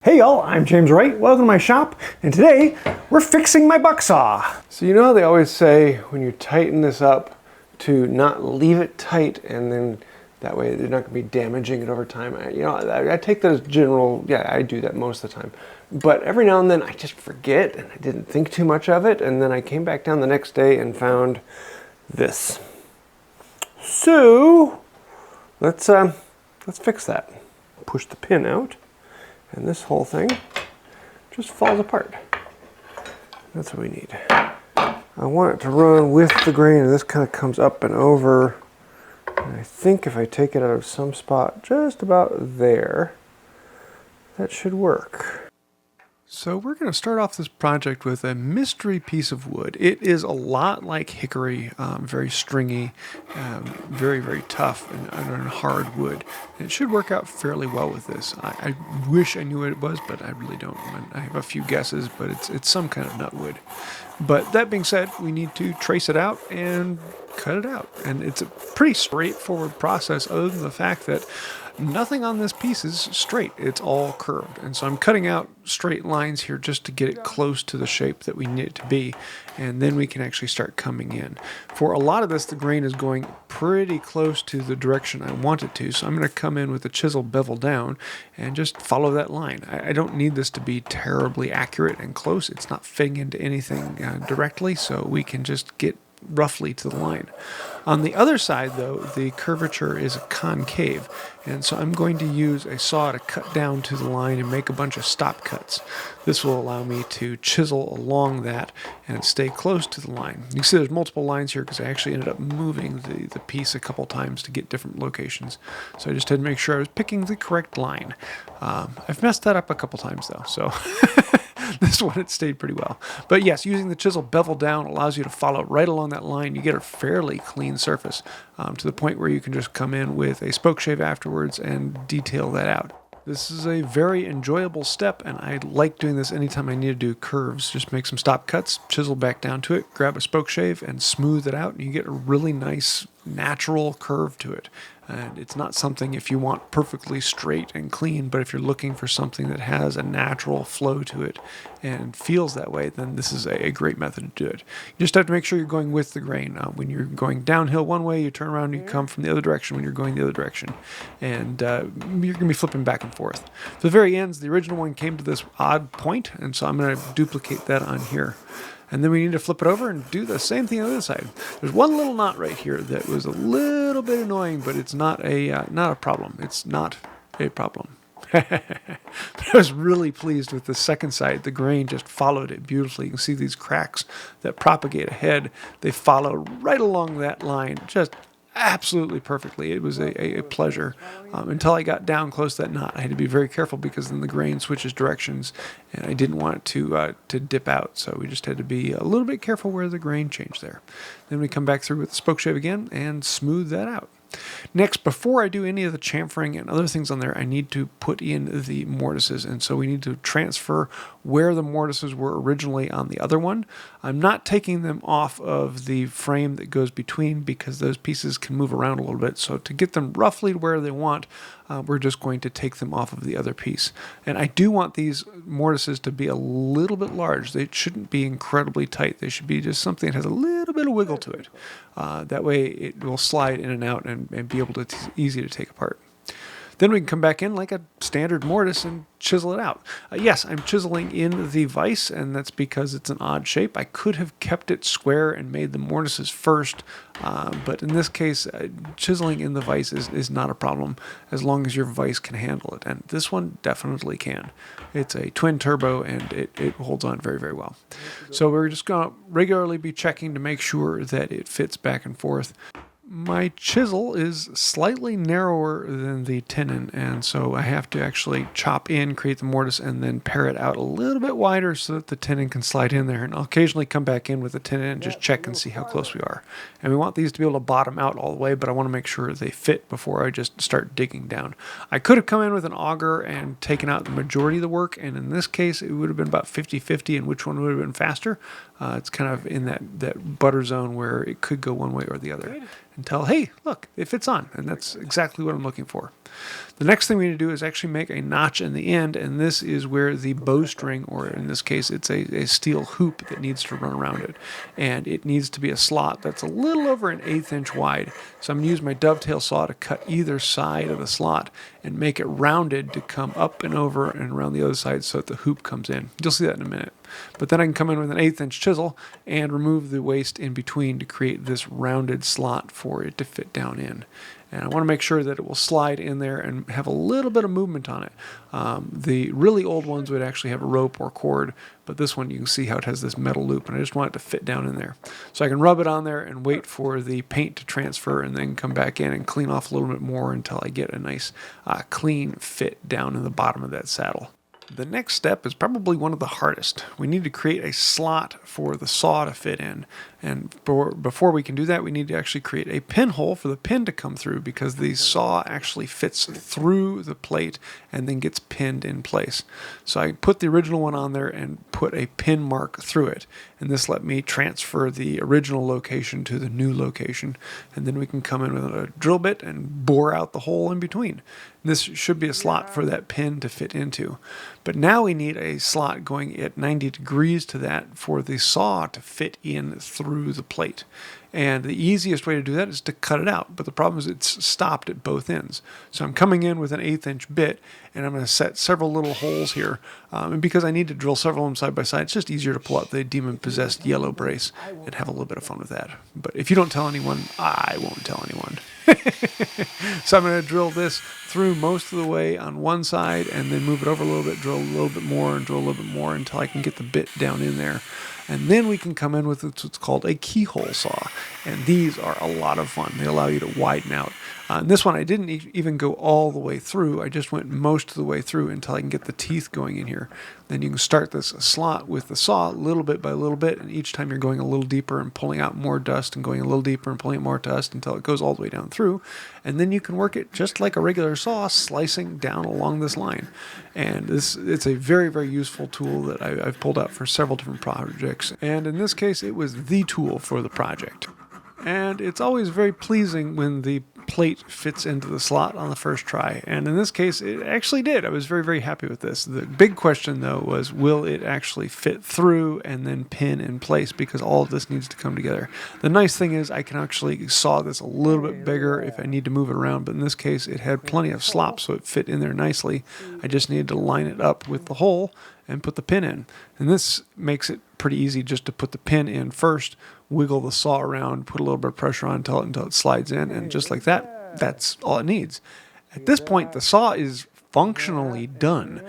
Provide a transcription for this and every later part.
Hey y'all, I'm James Wright. Welcome to my shop, and today we're fixing my buck saw. So you know how they always say when you tighten this up to not leave it tight, and then that way they're not going to be damaging it over time. I take that as general. Yeah, I do that most of the time. But every now and then I just forget, and I didn't think too much of it, and then I came back down the next day and found this. So let's fix that. Push the pin out. And this whole thing just falls apart. That's what we need. I want it to run with the grain, and this kind of comes up and over. And I think if I take it out of some spot just about there, that should work. So we're going to start off this project with a mystery piece of wood. It is a lot like hickory, very stringy, very, very tough and hard wood. And it should work out fairly well with this. I wish I knew what it was, but I really don't. I have a few guesses, but it's some kind of nutwood. But that being said, we need to trace it out and cut it out. And it's a pretty straightforward process, other than the fact that nothing on this piece is straight. It's all curved. And so I'm cutting out straight lines here just to get it close to the shape that we need it to be. And then we can actually start coming in. For a lot of this, the grain is going pretty close to the direction I want it to. So I'm going to come in with the chisel bevel down and just follow that line. I don't need this to be terribly accurate and close. It's not fitting into anything directly, so we can just get roughly to the line. On the other side, though, the curvature is concave, and so I'm going to use a saw to cut down to the line and make a bunch of stop cuts. This will allow me to chisel along that and stay close to the line. You can see there's multiple lines here because I actually ended up moving the piece a couple times to get different locations. So I just had to make sure I was picking the correct line. I've messed that up a couple times, though, so this one, it stayed pretty well. But yes, using the chisel bevel down allows you to follow right along that line. You get a fairly clean surface to the point where you can just come in with a spoke shave afterwards and detail that out. This is a very enjoyable step, and I like doing this anytime I need to do curves. Just make some stop cuts, chisel back down to it, grab a spoke shave, and smooth it out, and you get a really nice, natural curve to it. And it's not something if you want perfectly straight and clean, but if you're looking for something that has a natural flow to it and feels that way, then this is a great method to do it. You just have to make sure you're going with the grain. When you're going downhill one way, you turn around and you come from the other direction when you're going the other direction. And you're going to be flipping back and forth. For the very ends, the original one came to this odd point, and so I'm going to duplicate that on here. And then we need to flip it over and do the same thing on the other side. There's one little knot right here that was a little bit annoying, but it's not a problem. It's not a problem. But I was really pleased with the second side. The grain just followed it beautifully. You can see these cracks that propagate ahead. They follow right along that line, just absolutely perfectly. It was a pleasure until I got down close to that knot. I had to be very careful because then the grain switches directions, and I didn't want it to dip out. So we just had to be a little bit careful where the grain changed there. Then we come back through with the spoke shave again and smooth that out. Next, before I do any of the chamfering and other things on there, I need to put in the mortises, and so we need to transfer where the mortises were originally on the other one. I'm not taking them off of the frame that goes between because those pieces can move around a little bit, so to get them roughly where they want, we're just going to take them off of the other piece. And I do want these mortises to be a little bit large. They shouldn't be incredibly tight. They should be just something that has a little bit of wiggle to it. That way it will slide in and out and be able to easy to take apart. Then we can come back in like a standard mortise and chisel it out. Yes, I'm chiseling in the vise, and that's because it's an odd shape. I could have kept it square and made the mortises first, but in this case, chiseling in the vise is not a problem as long as your vise can handle it, and this one definitely can. It's a twin turbo, and it holds on very, very well. So we're just going to regularly be checking to make sure that it fits back and forth. My chisel is slightly narrower than the tenon, and so I have to actually chop in, create the mortise, and then pare it out a little bit wider so that the tenon can slide in there. And I'll occasionally come back in with the tenon and just check and see how close we are. And we want these to be able to bottom out all the way, but I want to make sure they fit before I just start digging down. I could have come in with an auger and taken out the majority of the work, and in this case, it would have been about 50-50, and which one would have been faster. It's kind of in that butter zone where it could go one way or the other. until, hey, look, it fits on. And that's exactly what I'm looking for. The next thing we need to do is actually make a notch in the end, and this is where the bowstring, or in this case it's a steel hoop that needs to run around it. And it needs to be a slot that's a little over an 1/8 inch wide. So I'm going to use my dovetail saw to cut either side of the slot and make it rounded to come up and over and around the other side so that the hoop comes in. You'll see that in a minute. But then I can come in with an 1/8 inch chisel and remove the waste in between to create this rounded slot for it to fit down in. And I want to make sure that it will slide in there and have a little bit of movement on it. The really old ones would actually have a rope or cord, but this one you can see how it has this metal loop, and I just want it to fit down in there. So I can rub it on there and wait for the paint to transfer and then come back in and clean off a little bit more until I get a nice clean fit down in the bottom of that saddle. The next step is probably one of the hardest. We need to create a slot for the saw to fit in. And before we can do that, we need to actually create a pinhole for the pin to come through, because the saw actually fits through the plate and then gets pinned in place. So I put the original one on there and put a pin mark through it. And this let me transfer the original location to the new location. And then we can come in with a drill bit and bore out the hole in between. This should be a slot for that pin to fit into. But now we need a slot going at 90 degrees to that for the saw to fit in through the plate. And the easiest way to do that is to cut it out. But the problem is it's stopped at both ends. So I'm coming in with an 1/8 inch bit, and I'm going to set several little holes here. And because I need to drill several of them side by side, it's just easier to pull out the demon-possessed yellow brace and have a little bit of fun with that. But if you don't tell anyone, I won't tell anyone. So I'm going to drill this through most of the way on one side and then move it over a little bit, drill a little bit more, and drill a little bit more until I can get the bit down in there. And then we can come in with what's called a keyhole saw. And these are a lot of fun. They allow you to widen out. And this one I didn't even go all the way through. I just went most of the way through until I can get the teeth going in here. Then you can start this slot with the saw little bit by little bit. And each time you're going a little deeper and pulling out more dust and going a little deeper and pulling out more dust until it goes all the way down through. And then you can work it just like a regular saw, slicing down along this line. And it's a very, very useful tool that I've pulled out for several different projects. And in this case, it was the tool for the project. And it's always very pleasing when the plate fits into the slot on the first try. And in this case, it actually did. I was very, very happy with this. The big question, though, was will it actually fit through and then pin in place, because all of this needs to come together. The nice thing is I can actually saw this a little bit bigger if I need to move it around. But in this case, it had plenty of slop, so it fit in there nicely. I just needed to line it up with the hole and put the pin in. And this makes it pretty easy just to put the pin in first, wiggle the saw around, put a little bit of pressure on until it slides in, and just like that, that's all it needs. At this point, the saw is functionally done.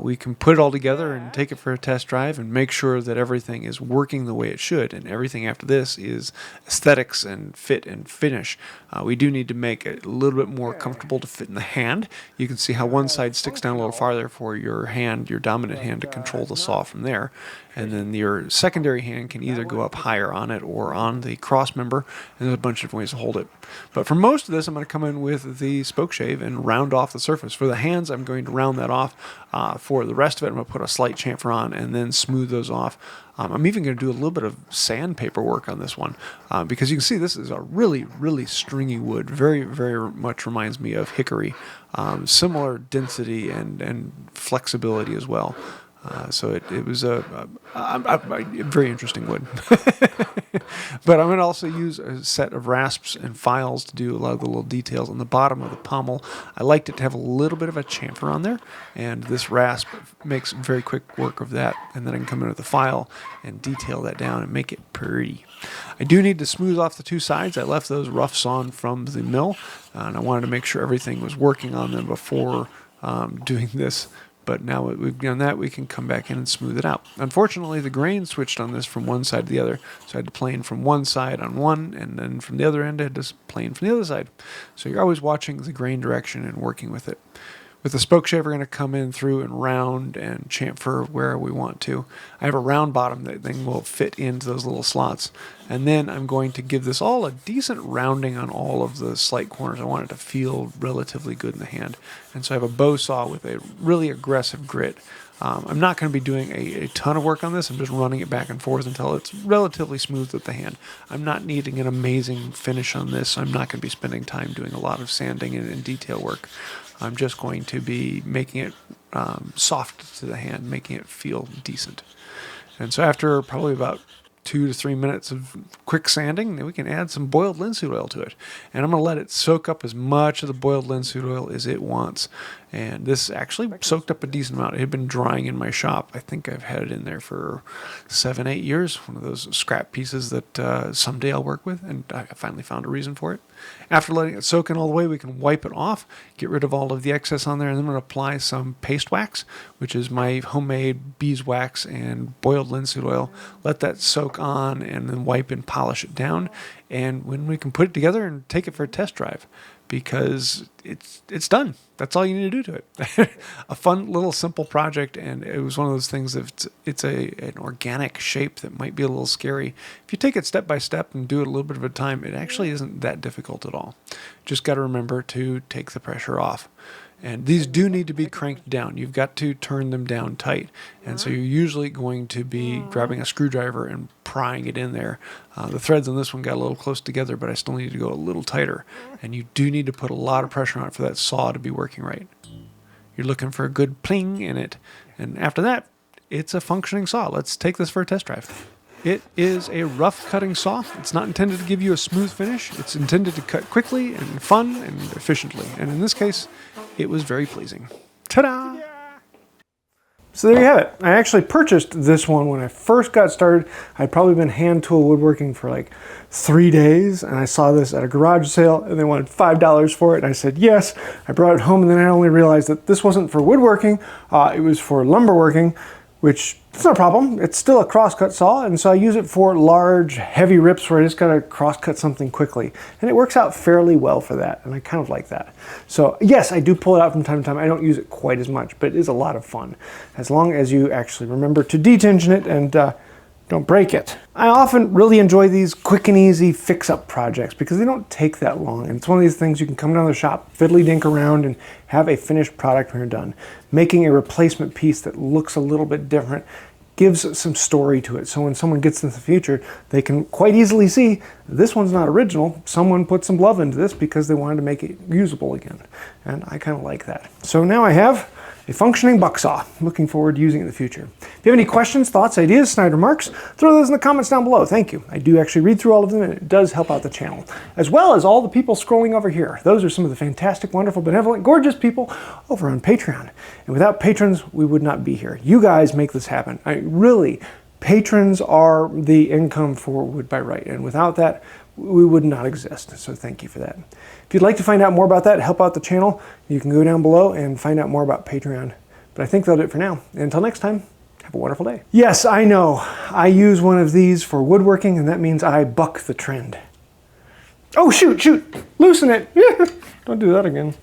We can put it all together and take it for a test drive and make sure that everything is working the way it should. And everything after this is aesthetics and fit and finish. We do need to make it a little bit more comfortable to fit in the hand. You can see how one side sticks down a little farther for your hand, your dominant hand, to control the saw from there. And then your secondary hand can either go up higher on it or on the cross member, and there's a bunch of different ways to hold it. But for most of this, I'm going to come in with the spoke shave and round off the surface. For the hands, I'm going to round that off. For the rest of it, I'm going to put a slight chamfer on and then smooth those off. I'm even going to do a little bit of sandpaper work on this one, because you can see this is a really, really stringy wood. Very, very much reminds me of hickory. Similar density and flexibility as well. So it was a very interesting wood. But I'm going to also use a set of rasps and files to do a lot of the little details on the bottom of the pommel. I liked it to have a little bit of a chamfer on there, and this rasp makes very quick work of that. And then I can come in with the file and detail that down and make it pretty. I do need to smooth off the two sides. I left those rough sawn from the mill, and I wanted to make sure everything was working on them before doing this. But now that we've done that, we can come back in and smooth it out. Unfortunately, the grain switched on this from one side to the other. So I had to plane from one side on one, and then from the other end, I had to plane from the other side. So you're always watching the grain direction and working with it. With the spoke shave, we're going to come in through and round and chamfer where we want to. I have a round bottom that then will fit into those little slots. And then I'm going to give this all a decent rounding on all of the slight corners. I want it to feel relatively good in the hand. And so I have a bow saw with a really aggressive grit. I'm not going to be doing a ton of work on this. I'm just running it back and forth until it's relatively smooth with the hand. I'm not needing an amazing finish on this. I'm not going to be spending time doing a lot of sanding and detail work. I'm just going to be making it soft to the hand, making it feel decent. And so after probably about 2 to 3 minutes of quick sanding, then we can add some boiled linseed oil to it. And I'm going to let it soak up as much of the boiled linseed oil as it wants. And this actually soaked up a decent amount. It had been drying in my shop. I think I've had it in there for 7, 8 years. One of those scrap pieces that someday I'll work with. And I finally found a reason for it. After letting it soak in all the way, we can wipe it off, get rid of all of the excess on there, and then I'm going to apply some paste wax, which is my homemade beeswax and boiled linseed oil. Let that soak on and then wipe and polish it down. And when we can put it together and take it for a test drive, because it's done. That's all you need to do to it. A fun little simple project, and it was one of those things that it's an organic shape that might be a little scary. If you take it step by step and do it a little bit of a time, it actually isn't that difficult at all. Just got to remember to take the pressure off. And these do need to be cranked down. You've got to turn them down tight. And so you're usually going to be grabbing a screwdriver and prying it in there. The threads on this one got a little close together, but I still need to go a little tighter. And you do need to put a lot of pressure on it for that saw to be working right. You're looking for a good pling in it. And after that, it's a functioning saw. Let's take this for a test drive. It is a rough cutting saw. It's not intended to give you a smooth finish. It's intended to cut quickly and fun and efficiently. And in this case, it was very pleasing. Ta-da! So there you have it. I actually purchased this one when I first got started. I'd probably been hand tool woodworking for like 3 days, and I saw this at a garage sale, and they wanted $5 for it, and I said yes. I brought it home, and then I only realized that this wasn't for woodworking. It was for lumberworking, which it's no problem. It's still a crosscut saw, and so I use it for large, heavy rips where I just gotta crosscut something quickly. And it works out fairly well for that, and I kind of like that. So yes, I do pull it out from time to time. I don't use it quite as much, but it is a lot of fun. As long as you actually remember to detension it and don't break it. I often really enjoy these quick and easy fix-up projects because they don't take that long. And it's one of these things you can come down to the shop, fiddly dink around, and have a finished product when you're done. Making a replacement piece that looks a little bit different gives some story to it. So when someone gets into the future, they can quite easily see this one's not original. Someone put some love into this because they wanted to make it usable again. And I kind of like that. So now I have a functioning buck saw. Looking forward to using it in the future. If you have any questions, thoughts, ideas, snide remarks, throw those in the comments down below. Thank you. I do actually read through all of them, and it does help out the channel. As well as all the people scrolling over here. Those are some of the fantastic, wonderful, benevolent, gorgeous people over on Patreon. And without patrons, we would not be here. You guys make this happen. Really, patrons are the income for Wood by Wright, and without that, we would not exist. So thank you for that. If you'd like to find out more about that, help out the channel, you can go down below and find out more about Patreon. But I think that'll do it for now. And until next time, have a wonderful day. Yes, I know. I use one of these for woodworking, and that means I buck the trend. Oh, shoot. Loosen it. Don't do that again.